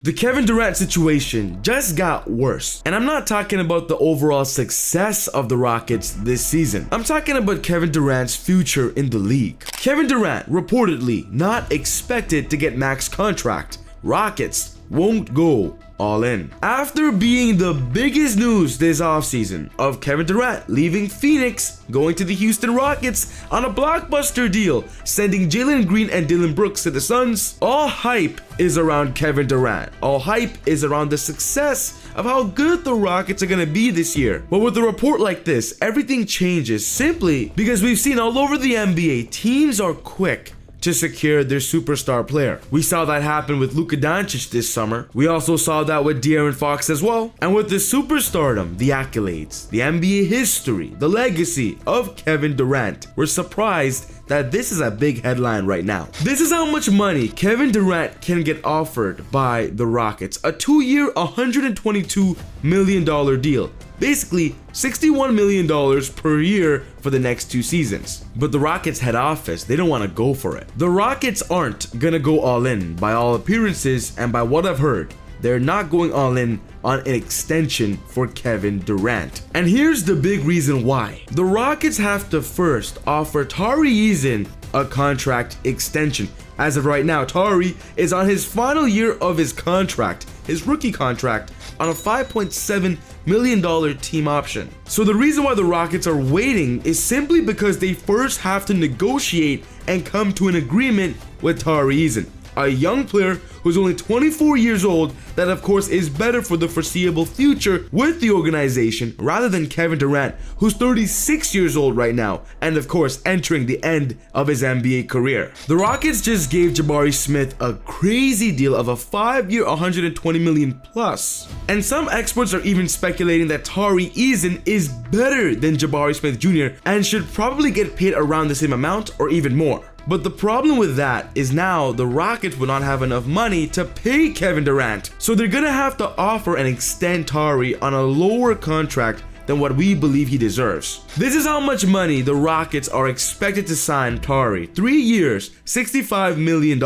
The Kevin Durant situation just got worse. And I'm not talking about the overall success of the Rockets this season. I'm talking about Kevin Durant's future in the league. Kevin Durant reportedly not expected to get max contract. Rockets won't go all in. After being the biggest news this offseason of Kevin Durant leaving Phoenix, going to the Houston Rockets on a blockbuster deal, sending Jalen Green and Dylan Brooks to the Suns, all hype is around Kevin Durant. All hype is around the success of how good the Rockets are going to be this year. But with a report like this, everything changes simply because we've seen all over the NBA, teams are quick to secure their superstar player. We saw that happen with Luka Doncic this summer. We also saw that with De'Aaron Fox as well. And with the superstardom, the accolades, the NBA history, the legacy of Kevin Durant, we're surprised that this is a big headline right now. This is how much money Kevin Durant can get offered by the Rockets. A 2-year, $122 million deal. Basically, $61 million per year for the next 2 seasons. But the Rockets head office, they don't want to go for it. The Rockets aren't gonna go all in by all appearances, and by what I've heard, they're not going all in on an extension for Kevin Durant. And here's the big reason why. The Rockets have to first offer Tari Eason a contract extension. As of right now, Tari is on his final year of his contract, his rookie contract, on a $5.7 million team option. So the reason why the Rockets are waiting is simply because they first have to negotiate and come to an agreement with Tari Eason, a young player who's only 24 years old that of course is better for the foreseeable future with the organization rather than Kevin Durant, who's 36 years old right now and of course entering the end of his NBA career. The Rockets just gave Jabari Smith a crazy deal of a 5-year $120 million plus. And some experts are even speculating that Tari Eason is better than Jabari Smith Jr. and should probably get paid around the same amount or even more. But the problem with that is now the Rockets will not have enough money to pay Kevin Durant. So they're gonna have to offer and extend Tari on a lower contract than what we believe he deserves. This is how much money the Rockets are expected to sign Tari. 3 years, $65 million.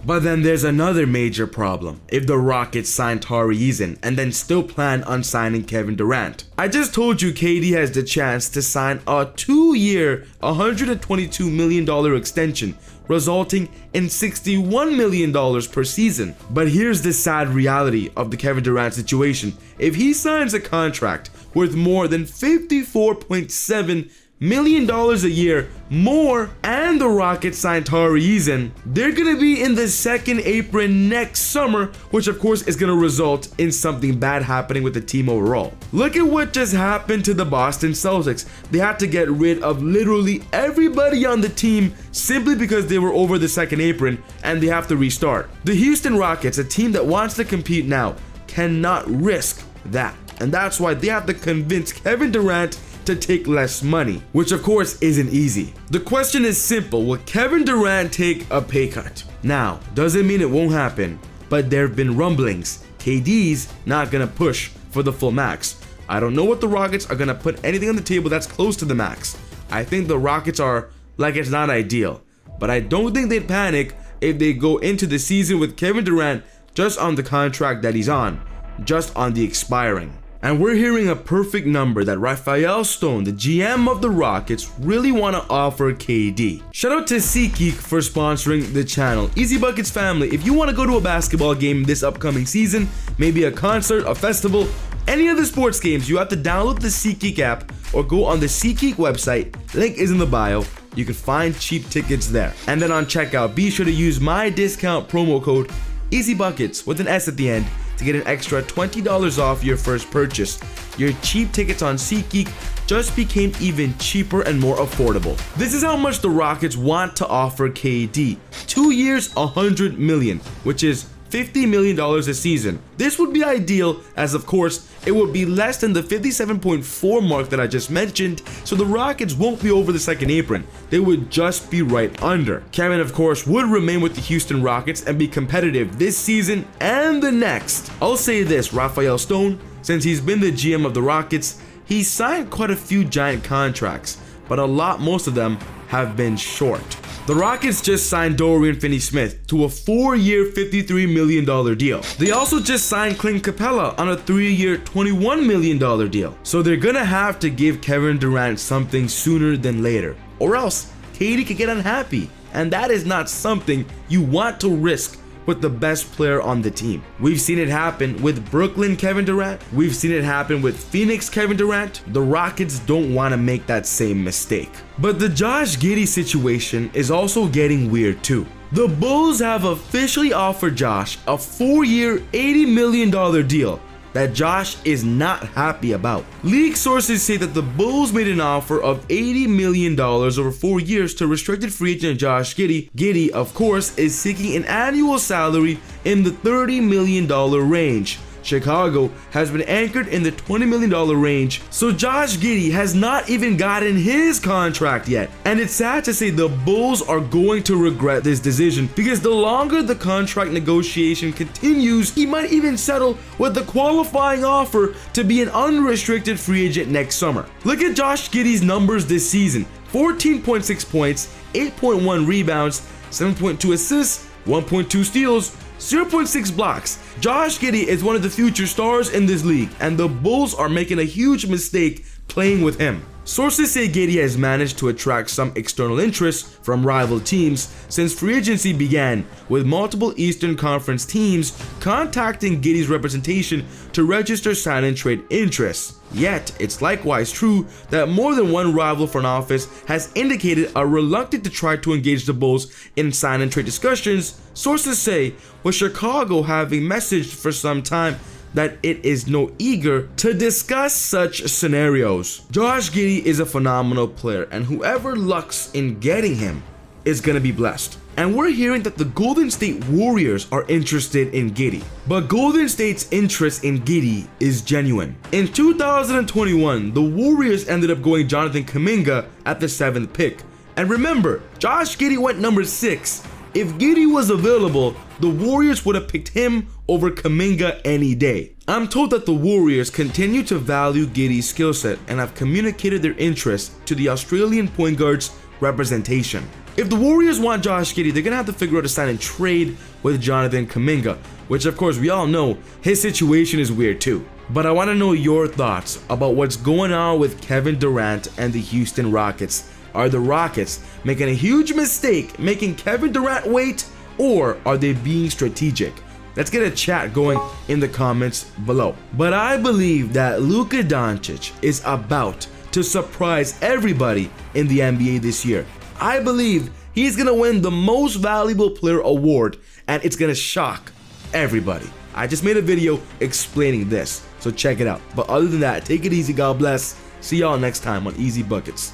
But then there's another major problem if the Rockets sign Tari Eason and then still plan on signing Kevin Durant. I just told you KD has the chance to sign a 2-year, $122 million extension, resulting in $61 million per season. But here's the sad reality of the Kevin Durant situation. If he signs a contract worth more than $54.7 million a year more and the Rockets sign Tari Eason, they're gonna be in the second apron next summer, which of course is gonna result in something bad happening with the team overall. Look at what just happened to the Boston Celtics. They had to get rid of literally everybody on the team simply because they were over the second apron and they have to restart. The Houston Rockets, a team that wants to compete now, cannot risk that. And that's why they have to convince Kevin Durant to take less money, which of course isn't easy. The question is simple: will Kevin Durant take a pay cut? Now, doesn't mean it won't happen, but there have been rumblings. KD's not gonna push for the full max. I don't know what the Rockets are gonna put anything on the table that's close to the max. I think the Rockets are like, it's not ideal, but I don't think they'd panic if they go into the season with Kevin Durant just on the contract that he's on, just on the expiring. And we're hearing a perfect number that Rafael Stone, the GM of the Rockets, really want to offer KD. Shout out to SeatGeek for sponsoring the channel. Easy Buckets family, if you want to go to a basketball game this upcoming season, maybe a concert, a festival, any other sports games, you have to download the SeatGeek app or go on the SeatGeek website. Link is in the bio. You can find cheap tickets there. And then on checkout, be sure to use my discount promo code EasyBuckets with an S at the end to get an extra $20 off your first purchase. Your cheap tickets on SeatGeek just became even cheaper and more affordable. This is how much the Rockets want to offer KD. 2 years, $100 million, which is $50 million a season. This would be ideal, as of course it would be less than the 57.4 mark that I just mentioned, so the Rockets won't be over the second apron. They would just be right under. Kevin of course would remain with the Houston Rockets and be competitive this season and the next. I'll say this: Rafael Stone, since he's been the GM of the Rockets, he's signed quite a few giant contracts, but most of them have been short. The Rockets just signed Dorian Finney-Smith to a 4-year, $53 million deal. They also just signed Clint Capella on a 3-year, $21 million deal. So they're gonna have to give Kevin Durant something sooner than later, or else KD could get unhappy, and that is not something you want to risk with the best player on the team. We've seen it happen with Brooklyn Kevin Durant. We've seen it happen with Phoenix Kevin Durant. The Rockets don't want to make that same mistake. But the Josh Giddey situation is also getting weird too. The Bulls have officially offered Josh a 4-year, $80 million deal that Josh is not happy about. League sources say that the Bulls made an offer of $80 million over 4 years to restricted free agent Josh Giddey. Giddey, of course, is seeking an annual salary in the $30 million range. Chicago has been anchored in the $20 million range, so Josh Giddey has not even gotten his contract yet. And it's sad to say the Bulls are going to regret this decision, because the longer the contract negotiation continues, he might even settle with the qualifying offer to be an unrestricted free agent next summer. Look at Josh Giddey's numbers this season: 14.6 points, 8.1 rebounds, 7.2 assists, 1.2 steals, 0.6 blocks. Josh Giddey is one of the future stars in this league, and the Bulls are making a huge mistake playing with him. Sources say Giddey has managed to attract some external interest from rival teams since free agency began, with multiple Eastern Conference teams contacting Giddey's representation to register sign and trade interests. Yet, it's likewise true that more than one rival front office has indicated a reluctance to try to engage the Bulls in sign and trade discussions. Sources say, with Chicago having messaged for some time that it is no eager to discuss such scenarios. Josh Giddey is a phenomenal player, and whoever lucks in getting him is gonna be blessed. And we're hearing that the Golden State Warriors are interested in Giddey. But Golden State's interest in Giddey is genuine. In 2021, the Warriors ended up going Jonathan Kuminga at the 7th pick. And remember, Josh Giddey went number 6. If Giddey was available, the Warriors would have picked him over Kuminga any day. I'm told that the Warriors continue to value Giddey's skill set and have communicated their interest to the Australian point guard's representation. If the Warriors want Josh Giddey, they're gonna have to figure out a sign and trade with Jonathan Kuminga, which of course we all know his situation is weird too. But I want to know your thoughts about what's going on with Kevin Durant and the Houston Rockets. Are the Rockets making a huge mistake making Kevin Durant wait, or are they being strategic? Let's get a chat going in the comments below. But I believe that Luka Doncic is about to surprise everybody in the NBA this year. I believe he's gonna win the Most Valuable Player award, and it's gonna shock everybody. I just made a video explaining this, so check it out. But other than that, take it easy, God bless. See y'all next time on Easy Buckets.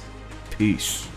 Peace.